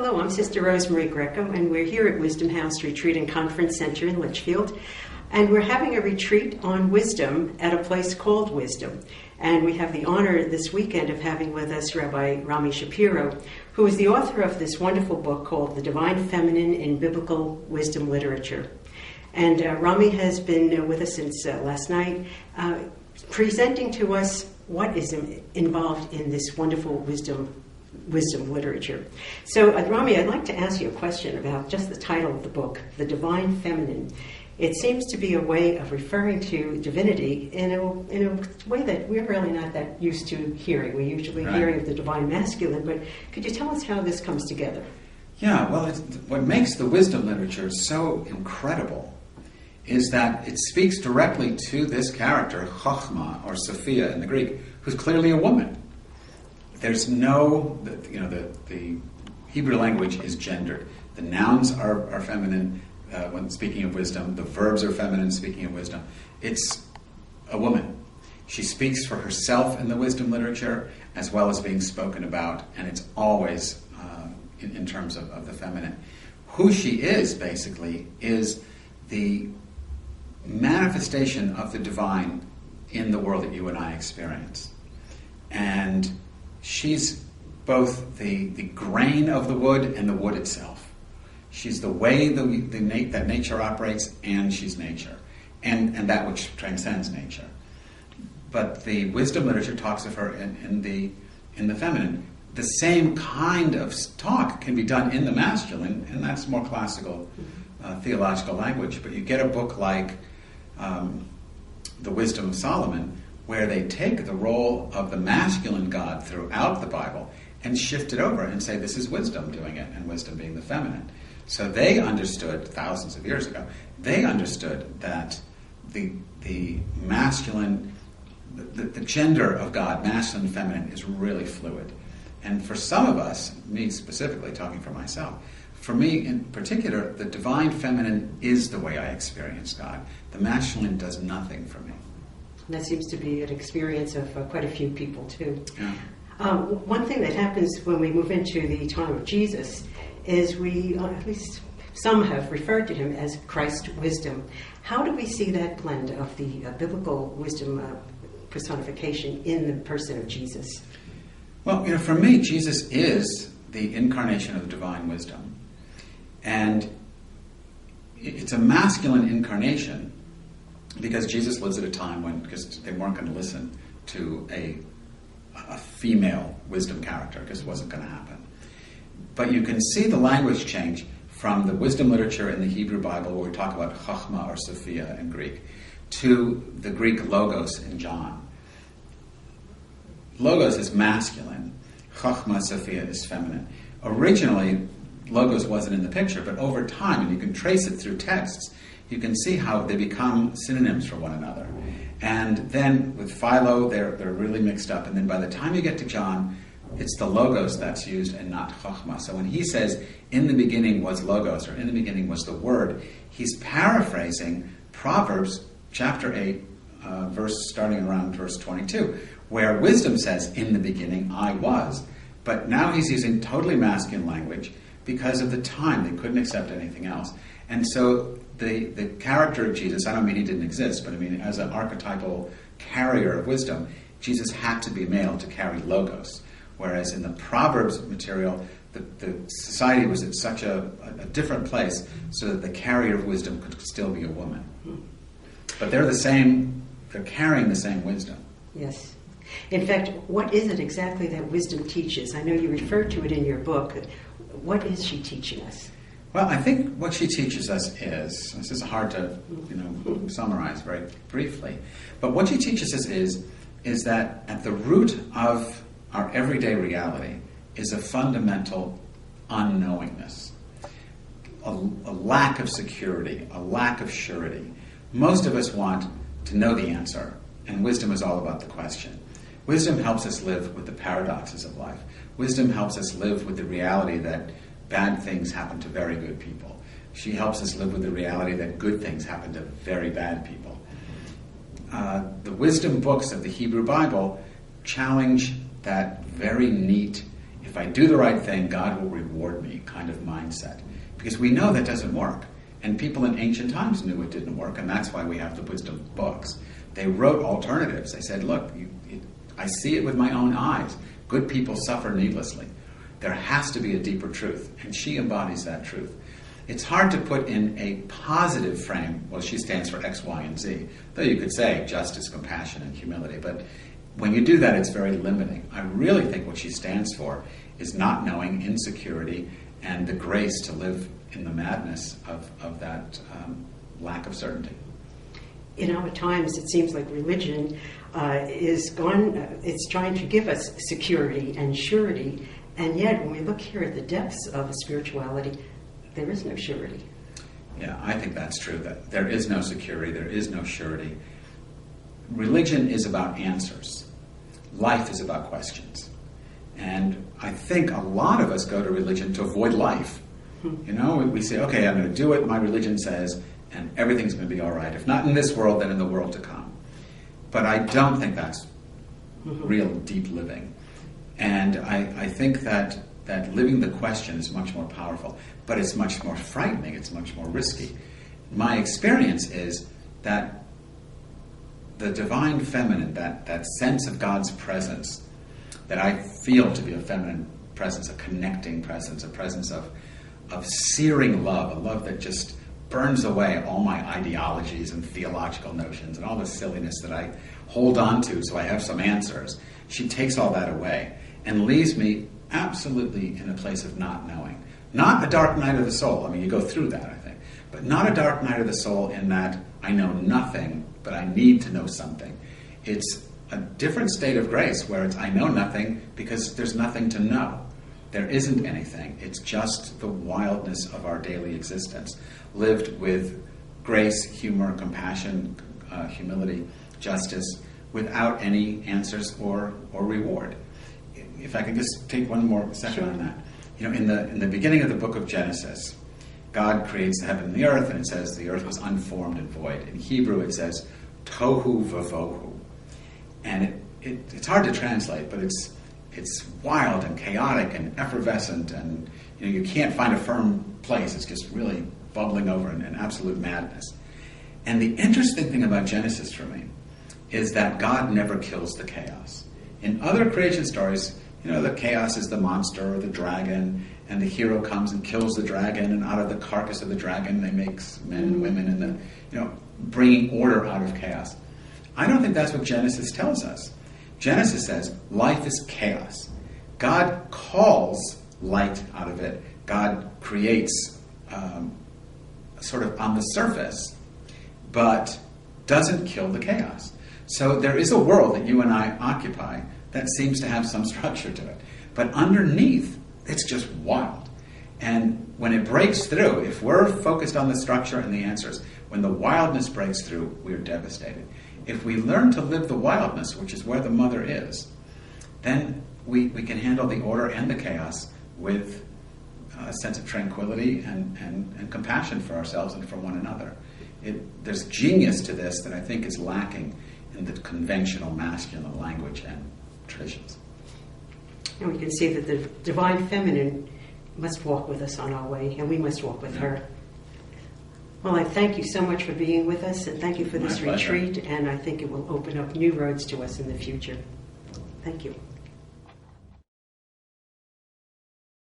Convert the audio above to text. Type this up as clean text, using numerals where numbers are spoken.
Hello, I'm Sister Rosemary Greco, and we're here at Wisdom House Retreat and Conference Center in Litchfield. And we're having a retreat on wisdom at a place called Wisdom. And we have the honor this weekend of having with us Rabbi Rami Shapiro, who is the author of this wonderful book called The Divine Feminine in Biblical Wisdom Literature. And Rami has been with us since last night, presenting to us what is involved in this wonderful wisdom literature. So, Rami, I'd like to ask you a question about just the title of the book, The Divine Feminine. It seems to be a way of referring to divinity in a way that we're really not that used to hearing. We're usually hearing of the divine masculine, but could you tell us how this comes together? Yeah, well, what makes the wisdom literature so incredible is that it speaks directly to this character, Chochmah, or Sophia in the Greek, who's clearly a woman. There's no, the Hebrew language is gendered. The nouns are feminine when speaking of wisdom. The verbs are feminine speaking of wisdom. It's a woman. She speaks for herself in the wisdom literature as well as being spoken about, and it's always in terms of the feminine. Who she is, basically, is the manifestation of the divine in the world that you and I experience. And she's both the grain of the wood and the wood itself. She's the way that nature operates, and she's nature, and that which transcends nature. But the wisdom literature talks of her in the feminine. The same kind of talk can be done in the masculine, and that's more classical theological language. But you get a book like The Wisdom of Solomon, where they take the role of the masculine God throughout the Bible and shift it over and say this is wisdom doing it, and wisdom being the feminine. So they understood, thousands of years ago, they understood that the masculine, the gender of God, masculine and feminine, is really fluid. And for some of us, me specifically, talking for myself, for me in particular, the divine feminine is the way I experience God. The masculine does nothing for me. That seems to be an experience of quite a few people, too. Yeah. One thing that happens when we move into the time of Jesus is we, at least some have referred to him as Christ wisdom. How do we see that blend of the biblical wisdom personification in the person of Jesus? Well, for me, Jesus is the incarnation of the divine wisdom. And it's a masculine incarnation because Jesus lives at a time because they weren't going to listen to a female wisdom character, because it wasn't going to happen. But you can see the language change from the wisdom literature in the Hebrew Bible, where we talk about Chochmah or Sophia in Greek, to the Greek Logos in John. Logos is masculine. Chochmah, Sophia is feminine. Originally, Logos wasn't in the picture, but over time, and you can trace it through texts, you can see how they become synonyms for one another. And then with Philo, they're really mixed up. And then by the time you get to John, it's the Logos that's used and not Chochmah. So when he says, in the beginning was Logos, or in the beginning was the Word, he's paraphrasing Proverbs chapter 8, starting around verse 22, where wisdom says, in the beginning I was. But now he's using totally masculine language because of the time. They couldn't accept anything else. And so the character of Jesus, I don't mean he didn't exist, but I mean as an archetypal carrier of wisdom, Jesus had to be male to carry Logos. Whereas in the Proverbs material, the society was at such a different place so that the carrier of wisdom could still be a woman. But they're carrying the same wisdom. Yes. In fact, what is it exactly that wisdom teaches? I know you referred to it in your book. What is she teaching us? Well, I think what she teaches us is, this is hard to summarize very briefly, but what she teaches us is that at the root of our everyday reality is a fundamental unknowingness, a lack of security, a lack of surety. Most of us want to know the answer, and wisdom is all about the question. Wisdom helps us live with the paradoxes of life. Wisdom helps us live with the reality that bad things happen to very good people. She helps us live with the reality that good things happen to very bad people. The wisdom books of the Hebrew Bible challenge that very neat if I do the right thing, God will reward me kind of mindset. Because we know that doesn't work. And people in ancient times knew it didn't work, and that's why we have the wisdom books. They wrote alternatives. They said, look, I see it with my own eyes. Good people suffer needlessly. There has to be a deeper truth, and she embodies that truth. It's hard to put in a positive frame. Well, she stands for X, Y, and Z. Though you could say justice, compassion, and humility. But when you do that, it's very limiting. I really think what she stands for is not knowing, insecurity, and the grace to live in the madness of that lack of certainty. In our times, it seems like religion it's trying to give us security and surety, and yet when we look here at the depths of spirituality, there is no surety. Yeah, I think that's true, that there is no security, there is no surety. Religion is about answers. Life is about questions. And I think a lot of us go to religion to avoid life. You know, we say, okay, I'm going to do what my religion says, and everything's going to be all right. If not in this world, then in the world to come. But I don't think that's real deep living. And I think that living the question is much more powerful, but it's much more frightening, it's much more risky. My experience is that the divine feminine, that sense of God's presence, that I feel to be a feminine presence, a connecting presence, a presence of searing love, a love that just burns away all my ideologies and theological notions and all the silliness that I hold on to so I have some answers. She takes all that away and leaves me absolutely in a place of not knowing. Not a dark night of the soul. I mean, you go through that, I think. But not a dark night of the soul in that I know nothing, but I need to know something. It's a different state of grace where it's I know nothing because there's nothing to know. There isn't anything. It's just the wildness of our daily existence, lived with grace, humor, compassion, humility, justice, without any answers or reward. If I could just take one more second on that. You know, in the beginning of the book of Genesis, God creates the heaven and the earth, and it says the earth was unformed and void. In Hebrew, it says tohu vavohu, and it's hard to translate, but it's wild and chaotic and effervescent, and you can't find a firm place. It's just really bubbling over in absolute madness. And the interesting thing about Genesis for me is that God never kills the chaos. In other creation stories, the chaos is the monster or the dragon, and the hero comes and kills the dragon, and out of the carcass of the dragon they make men and women, and bringing order out of chaos. I don't think that's what Genesis tells us. Genesis says life is chaos. God calls light out of it. God creates sort of on the surface, but doesn't kill the chaos. So there is a world that you and I occupy that seems to have some structure to it. But underneath, it's just wild. And when it breaks through, if we're focused on the structure and the answers, when the wildness breaks through, we're devastated. If we learn to live the wildness, which is where the mother is, then we can handle the order and the chaos with a sense of tranquility and compassion for ourselves and for one another. There's genius to this that I think is lacking in the conventional masculine language and traditions. And we can see that the divine feminine must walk with us on our way, and we must walk with her. Well, I thank you so much for being with us, and thank you for this retreat, and I think it will open up new roads to us in the future. Thank you.